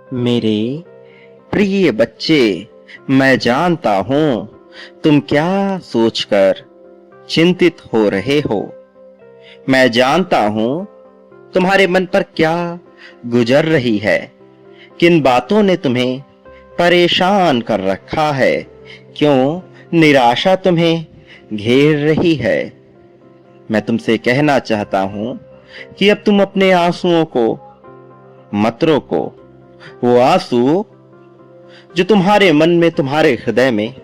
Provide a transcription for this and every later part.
मेरे प्रिय बच्चे, मैं जानता हूं तुम क्या सोचकर चिंतित हो रहे हो। मैं जानता हूं तुम्हारे मन पर क्या गुजर रही है, किन बातों ने तुम्हें परेशान कर रखा है, क्यों निराशा तुम्हें घेर रही है। मैं तुमसे कहना चाहता हूं कि अब तुम अपने आंसुओं को मत रोको। वो आंसू जो तुम्हारे मन में, तुम्हारे हृदय में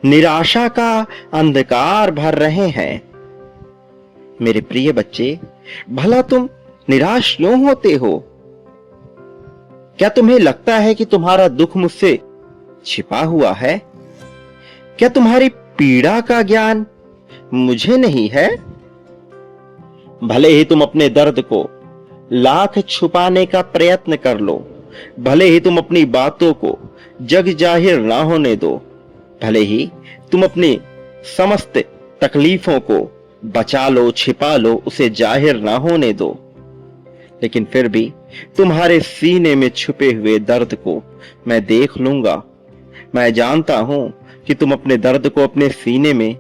निराशा का अंधकार भर रहे हैं। मेरे प्रिय बच्चे, भला तुम निराश क्यों होते हो? क्या तुम्हें लगता है कि तुम्हारा दुख मुझसे छिपा हुआ है? क्या तुम्हारी पीड़ा का ज्ञान मुझे नहीं है? भले ही तुम अपने दर्द को लाख छुपाने का प्रयत्न कर लो, भले ही तुम अपनी बातों को जग जाहिर ना होने दो, भले ही तुम अपनी समस्त तकलीफों को बचा लो, छिपा लो, उसे जाहिर ना होने दो, लेकिन फिर भी तुम्हारे सीने में छुपे हुए दर्द को मैं देख लूंगा। मैं जानता हूं कि तुम अपने दर्द को अपने सीने में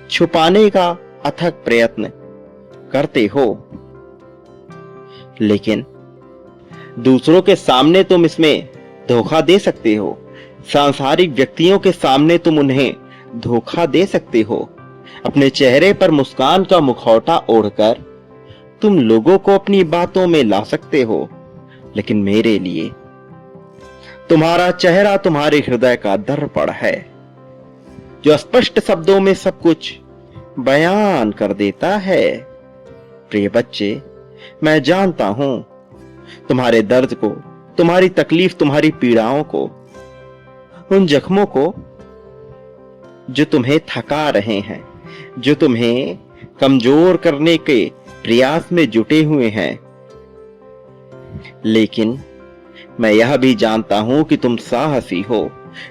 छुपाने का अथक प्रयत्न करते हो, लेकिन दूसरों के सामने तुम इसमें धोखा दे सकते हो। सांसारिक व्यक्तियों के सामने तुम उन्हें धोखा दे सकते हो। अपने चेहरे पर मुस्कान का मुखौटा ओढ़कर तुम लोगों को अपनी बातों में ला सकते हो, लेकिन मेरे लिए तुम्हारा चेहरा तुम्हारे हृदय का दर्पण है, जो स्पष्ट शब्दों में सब कुछ बयान कर देता है। प्रिय बच्चे, मैं जानता हूं तुम्हारे दर्द को, तुम्हारी तकलीफ, तुम्हारी पीड़ाओं को, उन जख्मों को जो तुम्हें थका रहे हैं, जो तुम्हें कमजोर करने के प्रयास में जुटे हुए हैं। लेकिन मैं यह भी जानता हूं कि तुम साहसी हो।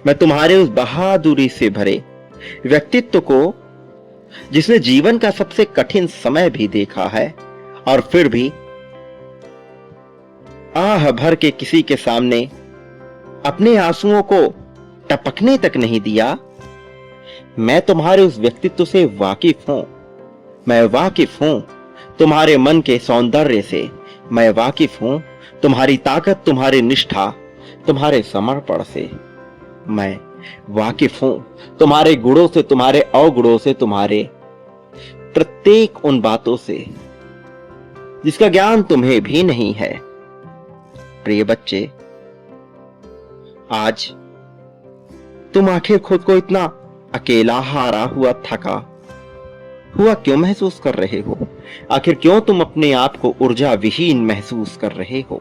मैं तुम्हारे उस बहादुरी से भरे व्यक्तित्व को, जिसने जीवन का सबसे कठिन समय भी देखा है और फिर भी आह भर के किसी के सामने अपने आंसुओं को टपकने तक नहीं दिया, मैं तुम्हारे उस व्यक्तित्व से वाकिफ हूं। मैं वाकिफ हूं तुम्हारे मन के सौंदर्य से। मैं वाकिफ हूं तुम्हारी ताकत, तुम्हारी निष्ठा, तुम्हारे समर्पण से। मैं वाकिफ हूं तुम्हारे गुणों से, तुम्हारे अवगुणों से, तुम्हारे प्रत्येक उन बातों से जिसका ज्ञान तुम्हें भी नहीं है। प्रिय बच्चे, आज तुम आखिर खुद को इतना अकेला, हारा हुआ, थका हुआ क्यों महसूस कर रहे हो? आखिर क्यों तुम अपने आप को ऊर्जा विहीन महसूस कर रहे हो?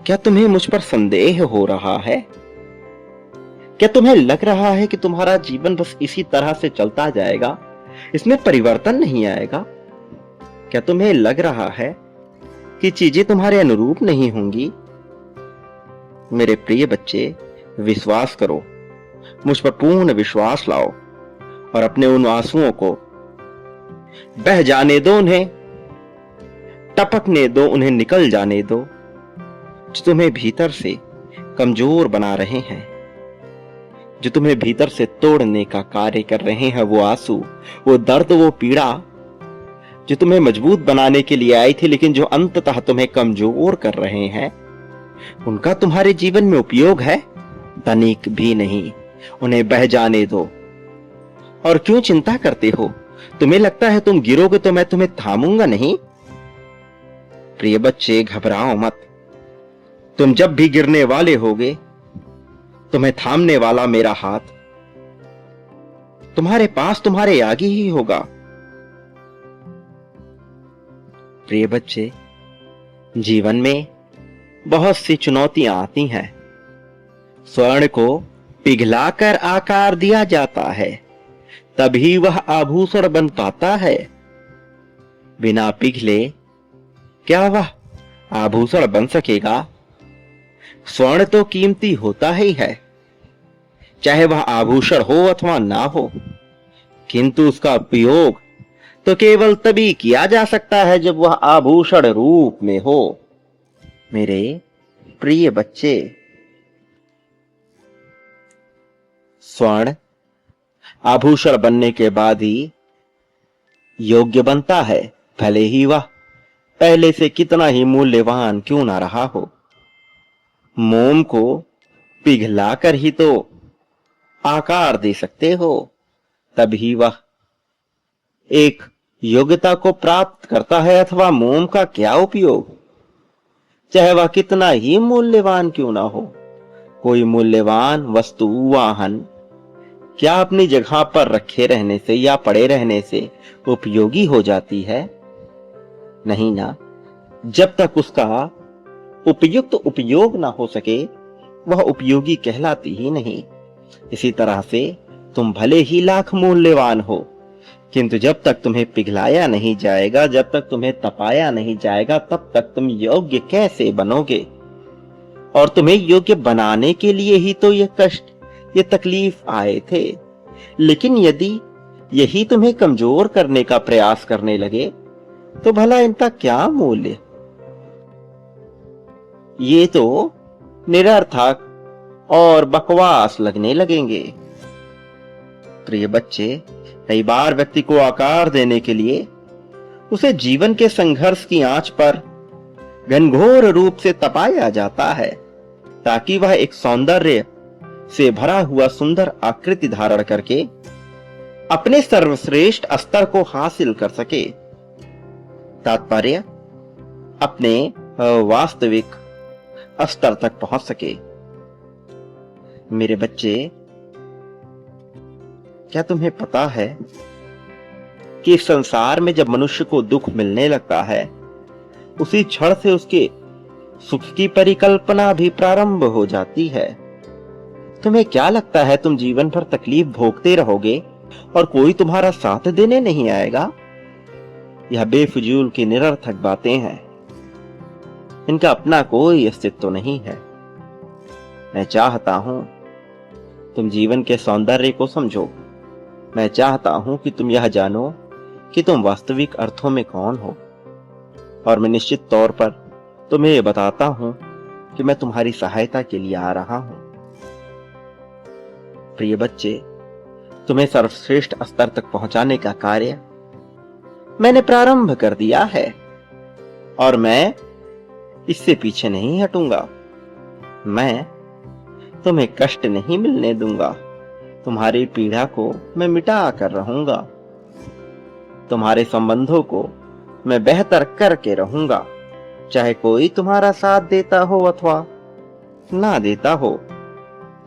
क्या तुम्हें मुझ पर संदेह हो रहा है? क्या तुम्हें लग रहा है कि तुम्हारा जीवन बस इसी तरह से चलता जाएगा, इसमें परिवर्तन नहीं आएगा? क्या तुम्हें लग रहा है कि चीजें तुम्हारे अनुरूप नहीं होंगी? मेरे प्रिय बच्चे, विश्वास करो, मुझ पर पूर्ण विश्वास लाओ और अपने उन आंसुओं को बह जाने दो, उन्हें टपकने दो, उन्हें निकल जाने दो, जो तुम्हें भीतर से कमजोर बना रहे हैं, जो तुम्हें भीतर से तोड़ने का कार्य कर रहे हैं। वो आंसू, वो दर्द, वो पीड़ा जो तुम्हें मजबूत बनाने के लिए आई थी, लेकिन जो अंततः तुम्हें कमजोर कर रहे हैं, उनका तुम्हारे जीवन में उपयोग है? तनिक भी नहीं। उन्हें बह जाने दो। और क्यों चिंता करते हो? तुम्हें लगता है तुम गिरोगे तो मैं तुम्हें थामूंगा नहीं? प्रिय बच्चे, घबराओ मत। तुम जब भी गिरने वाले होगे, तुम्हें थामने वाला मेरा हाथ तुम्हारे पास, तुम्हारे आगे ही होगा। प्रिय बच्चे, जीवन में बहुत सी चुनौतियां आती हैं। स्वर्ण को पिघलाकर आकार दिया जाता है, तभी वह आभूषण बन पाता है। बिना पिघले क्या वह आभूषण बन सकेगा? स्वर्ण तो कीमती होता ही है, चाहे वह आभूषण हो अथवा ना हो, किंतु उसका उपयोग तो केवल तभी किया जा सकता है जब वह आभूषण रूप में हो। मेरे प्रिय बच्चे, स्वर्ण आभूषण बनने के बाद ही योग्य बनता है, भले ही वह पहले से कितना ही मूल्यवान क्यों ना रहा हो। मोम को पिघलाकर ही तो आकार दे सकते हो, तभी वह एक योग्यता को प्राप्त करता है। अथवा मोम का क्या उपयोग, चाहे वह कितना ही मूल्यवान क्यों ना हो। कोई मूल्यवान वस्तु, वाहन क्या अपनी जगह पर रखे रहने से या पड़े रहने से उपयोगी हो जाती है? नहीं ना। जब तक उसका उपयुक्त उपयोग ना हो सके, वह उपयोगी कहलाती ही नहीं। इसी तरह से तुम भले ही लाख मूल्यवान हो, किंतु जब तक तुम्हें पिघलाया नहीं जाएगा, जब तक तुम्हें तपाया नहीं जाएगा, तब तक तुम योग्य कैसे बनोगे? और तुम्हें योग्य बनाने के लिए ही तो ये कष्ट, ये तकलीफ आए थे। लेकिन यदि यही तुम्हें कमजोर करने का प्रयास करने लगे, तो भला इनका क्या मूल्य? ये तो निरर्थक और बकवास लगने लगेंगे। प्रिय बच्चे, कई बार व्यक्ति को आकार देने के लिए उसे जीवन के संघर्ष की आंच पर घनघोर रूप से तपाया जाता है, ताकि वह एक सौंदर्य से भरा हुआ सुंदर आकृति धारण करके अपने सर्वश्रेष्ठ स्तर को हासिल कर सके। तात्पर्य, अपने वास्तविक स्तर तक पहुंच सके। मेरे बच्चे, क्या तुम्हें पता है कि इस संसार में जब मनुष्य को दुख मिलने लगता है, उसी क्षण से उसके सुख की परिकल्पना भी प्रारंभ हो जाती है। तुम्हें क्या लगता है तुम जीवन भर तकलीफ भोगते रहोगे और कोई तुम्हारा साथ देने नहीं आएगा? यह बेफिजूल की निरर्थक बातें हैं। इनका अपना कोई अस्तित्व नहीं है। मैं चाहता हूं तुम जीवन के सौंदर्य को समझो। मैं चाहता हूं कि तुम यह जानो कि तुम वास्तविक अर्थों में कौन हो। और मैं निश्चित तौर पर तुम्हें यह बताता हूं कि मैं तुम्हारी सहायता के लिए आ रहा हूं। प्रिय बच्चे, तुम्हें सर्वश्रेष्ठ स्तर तक पहुंचाने का कार्य मैंने प्रारंभ कर दिया है और मैं इससे पीछे नहीं हटूंगा। मैं तुम्हें कष्ट नहीं मिलने दूंगा। तुम्हारी पीड़ा को मैं मिटा कर रहूंगा। तुम्हारे संबंधों को मैं बेहतर करके रहूंगा, चाहे कोई तुम्हारा साथ देता हो अथवा ना देता हो।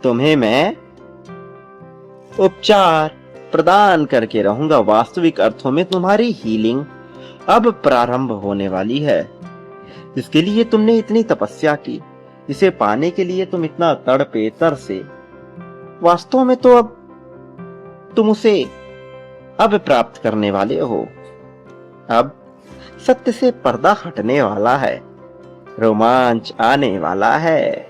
तुम्हें मैं उपचार प्रदान करके रहूंगा। वास्तविक अर्थों में तुम्हारी हीलिंग अब प्रारंभ होने वाली है। जिसके लिए तुमने इतनी तपस्या की, जिसे पाने के लिए तुम इतना तड़पे तरसे, वास्तव में तो अब तुम उसे अब प्राप्त करने वाले हो। अब सत्य से पर्दा हटने वाला है, रोमांच आने वाला है,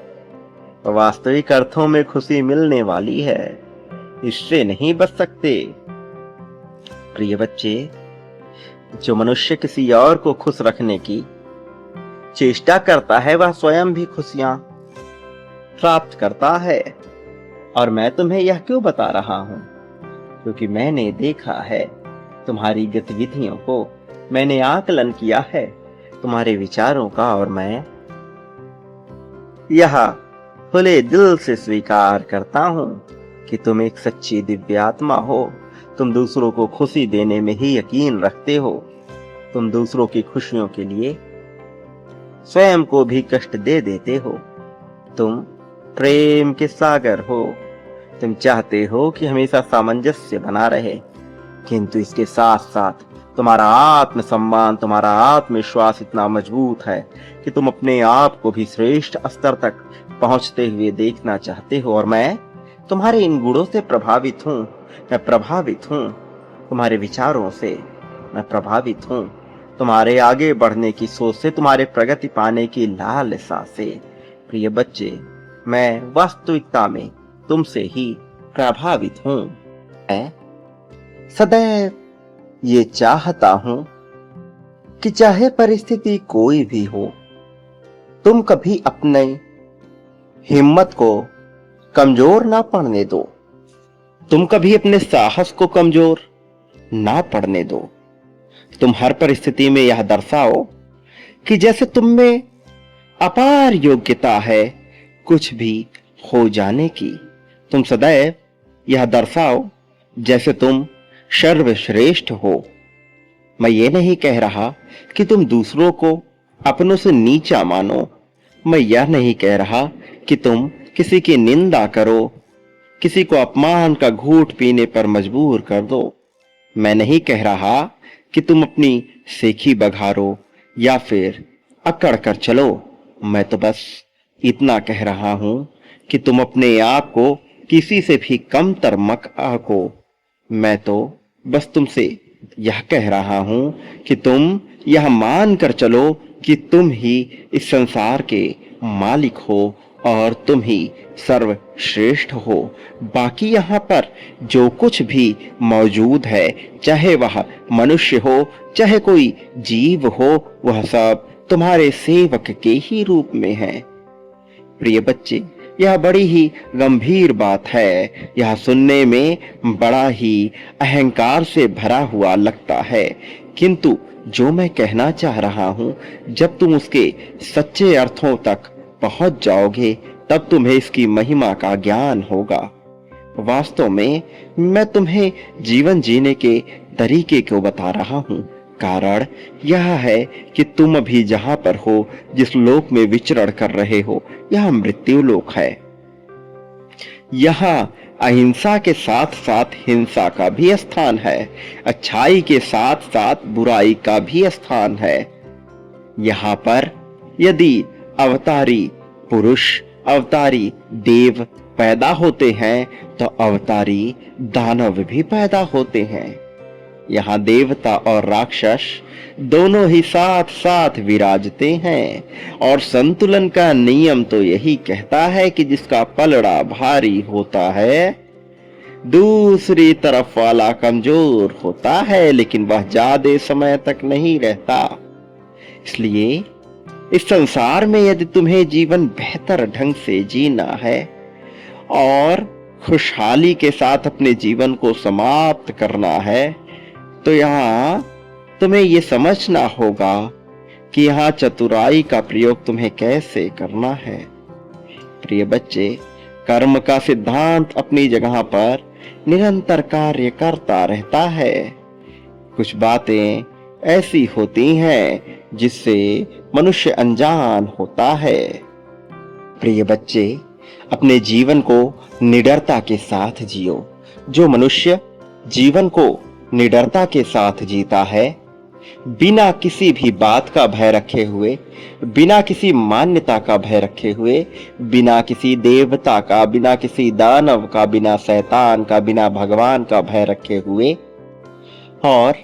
वास्तविक अर्थों में खुशी मिलने वाली है। इससे नहीं बच सकते। प्रिय बच्चे, जो मनुष्य किसी और को खुश रखने की चेष्टा करता है, वह स्वयं भी खुशियां प्राप्त करता है। और मैं तुम्हें यह क्यों बता रहा हूं? क्योंकि मैंने देखा है तुम्हारी गतिविधियों को, मैंने आकलन किया है तुम्हारे विचारों का, और मैं यह खुले दिल से स्वीकार करता हूं कि तुम एक सच्ची दिव्यात्मा हो। तुम दूसरों को खुशी देने में ही यकीन रखते हो। तुम दूसरों की खुशियों के लिए स्वयं को भी कष्ट दे देते हो। तुम प्रेम के सागर हो। तुम चाहते हो कि हमेशा सामंजस्य बना रहे, किंतु इसके साथ साथ तुम्हारा आत्मसम्मान, तुम्हारा आत्मविश्वास इतना मजबूत है कि तुम अपने आप को भी श्रेष्ठ स्तर तक पहुंचते हुए देखना चाहते हो। और मैं तुम्हारे इन गुणों से प्रभावित हूं। मैं प्रभावित हूं तुम्हारे विचारों से। मैं प्रभावित हूं तुम्हारे आगे बढ़ने की सोच से, तुम्हारे प्रगति पाने की लालसा से। प्रिय बच्चे, मैं वास्तविकता में तुमसे ही प्रभावित हूं। मैं सदैव ये चाहता हूं कि चाहे परिस्थिति कोई भी हो, तुम कभी अपने हिम्मत को कमजोर ना पड़ने दो। तुम कभी अपने साहस को कमजोर ना पड़ने दो। तुम हर परिस्थिति में यह दर्शाओ कि जैसे तुम में अपार योग्यता है कुछ भी हो जाने की। तुम सदैव यह दर्शाओ जैसे तुम सर्वश्रेष्ठ हो। मैं ये नहीं कह रहा कि तुम दूसरों को अपनों से नीचा मानो। मैं यह नहीं कह रहा कि तुम किसी की निंदा करो, किसी को अपमान का घूंट पीने पर मजबूर कर दो। मैं नहीं कह रहा कि तुम अपनी सेखी बघारो या फिर अकड़ कर चलो। मैं तो बस इतना कह रहा हूं कि तुम अपने आप को किसी से भी कमतर मत आंको। मैं तो बस तुमसे यह कह रहा हूं कि तुम यह मान कर चलो कि तुम ही इस संसार के मालिक हो और तुम ही सर्वश्रेष्ठ हो। बाकी यहाँ पर जो कुछ भी मौजूद है, चाहे वह मनुष्य हो चाहे कोई जीव हो, वह सब तुम्हारे सेवक के ही रूप में है। प्रिय बच्चे, यह बड़ी ही गंभीर बात है। यह सुनने में बड़ा ही अहंकार से भरा हुआ लगता है, किंतु जो मैं कहना चाह रहा हूं, जब तुम उसके सच्चे अर्थों तक पहुंच जाओगे तब तुम्हें इसकी महिमा का ज्ञान होगा। वास्तव में मैं तुम्हें जीवन जीने के तरीके को बता रहा हूं। कारण यह है कि तुम अभी जहां पर हो, जिस लोक में विचरण कर रहे हो, यह मृत्यु लोक है। यहाँ अहिंसा के साथ साथ हिंसा का भी स्थान है, अच्छाई के साथ साथ बुराई का भी स्थान है। यहाँ पर यदि अवतारी पुरुष, अवतारी देव पैदा होते हैं तो अवतारी दानव भी पैदा होते हैं। यहाँ देवता और राक्षस दोनों ही साथ साथ विराजते हैं और संतुलन का नियम तो यही कहता है कि जिसका पलड़ा भारी होता है दूसरी तरफ वाला कमजोर होता है, लेकिन वह ज्यादा समय तक नहीं रहता। इसलिए इस संसार में यदि तुम्हें जीवन बेहतर ढंग से जीना है और खुशहाली के साथ अपने जीवन को समाप्त करना है, तो यहाँ तुम्हें यह समझना होगा कि यहाँ चतुराई का प्रयोग तुम्हें कैसे करना है। प्रिय बच्चे, कर्म का सिद्धांत अपनी जगह पर निरंतर कार्य करता रहता है। कुछ बातें ऐसी होती हैं जिससे मनुष्य अनजान होता है। प्रिय बच्चे, अपने जीवन को निडरता के साथ जियो। जो मनुष्य जीवन को निडरता के साथ जीता है, बिना किसी भी बात का भय रखे हुए, बिना किसी मान्यता का भय रखे हुए, बिना किसी देवता का, बिना किसी दानव का, बिना शैतान का, बिना भगवान का भय रखे हुए, और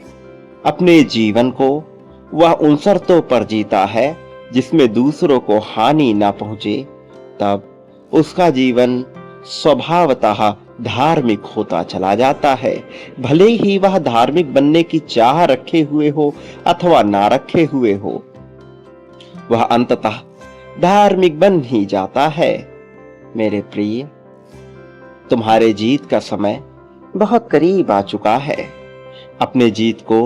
अपने जीवन को वह उन शर्तों पर जीता है जिसमें दूसरों को हानि ना पहुंचे, तब उसका जीवन स्वभावतः धार्मिक होता चला जाता है। भले ही वह धार्मिक बनने की चाह रखे हुए हो अथवा ना रखे हुए हो, वह अंततः धार्मिक बन ही जाता है। मेरे प्रिय, तुम्हारे जीत का समय बहुत करीब आ चुका है। अपने जीत को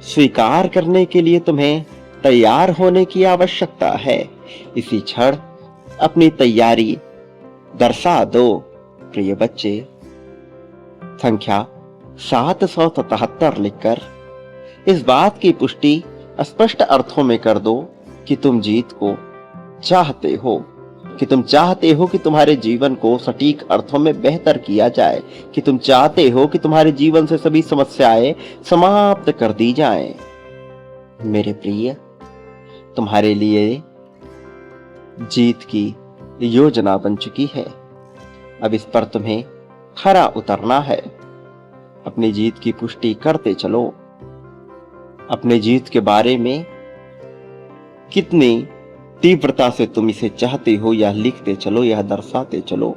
स्वीकार करने के लिए तुम्हें तैयार होने की आवश्यकता है। इसी क्षण अपनी तैयारी दर्शा दो। प्रिय बच्चे, संख्या 777 लिखकर इस बात की पुष्टि स्पष्ट अर्थों में कर दो कि तुम जीत को चाहते हो, कि तुम चाहते हो कि तुम्हारे जीवन को सटीक अर्थों में बेहतर किया जाए, कि तुम चाहते हो कि तुम्हारे जीवन से सभी समस्याएं समाप्त कर दी जाएं। मेरे प्रिय, तुम्हारे लिए जीत की योजना बन चुकी है। अब इस पर तुम्हें खरा उतरना है। अपनी जीत की पुष्टि करते चलो। अपने जीत के बारे में कितनी तीव्रता से तुम इसे चाहते हो यह लिखते चलो, यह दर्शाते चलो।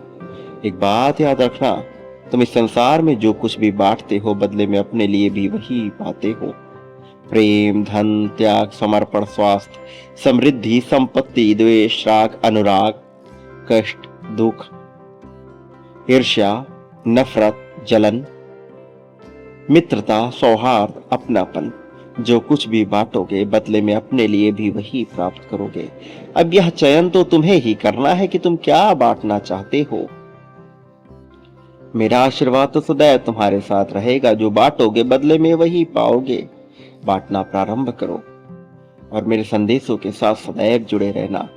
एक बात याद रखना, तुम इस संसार में जो कुछ भी बांटते हो बदले में अपने लिए भी वही पाते हो। प्रेम, धन, त्याग, समर्पण, स्वास्थ्य, समृद्धि, संपत्ति, द्वेष, राग, अनुराग, कष्ट, दुख, ईर्ष्या, नफरत, जलन, मित्रता, सौहार्द, अपनापन। जो कुछ भी बांटोगे बदले में अपने लिए भी वही प्राप्त करोगे। अब यह चयन तो तुम्हें ही करना है कि तुम क्या बांटना चाहते हो। मेरा आशीर्वाद तो सदैव तुम्हारे साथ रहेगा। जो बांटोगे बदले में वही पाओगे। बांटना प्रारंभ करो और मेरे संदेशों के साथ सदैव जुड़े रहना।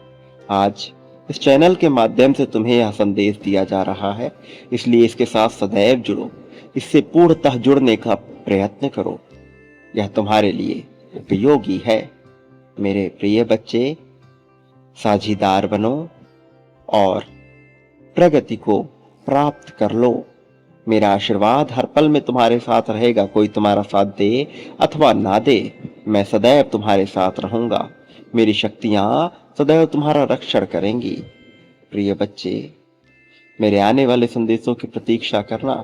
आज इस चैनल के माध्यम से तुम्हें यह संदेश दिया जा रहा है, इसलिए इसके साथ सदैव जुड़ो। इससे पूर्णतः जुड़ने का प्रयत्न करो। यह तुम्हारे लिए उपयोगी है। मेरे प्रिय बच्चे, साझीदार बनो और प्रगति को प्राप्त कर लो। मेरा आशीर्वाद हर पल में तुम्हारे साथ रहेगा। कोई तुम्हारा साथ दे अथवा ना दे, मैं सदैव तुम्हारे साथ रहूंगा। मेरी शक्तियां सदैव तुम्हारा रक्षण करेंगी। प्रिय बच्चे, मेरे आने वाले संदेशों की प्रतीक्षा करना।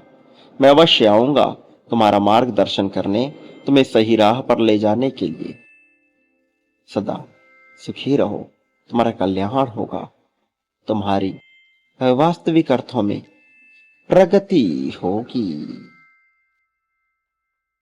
मैं अवश्य आऊंगा तुम्हारा मार्गदर्शन करने, तुम्हें सही राह पर ले जाने के लिए। सदा सुखी रहो, तुम्हारा कल्याण होगा, तुम्हारी वास्तविक अर्थों में प्रगति होगी।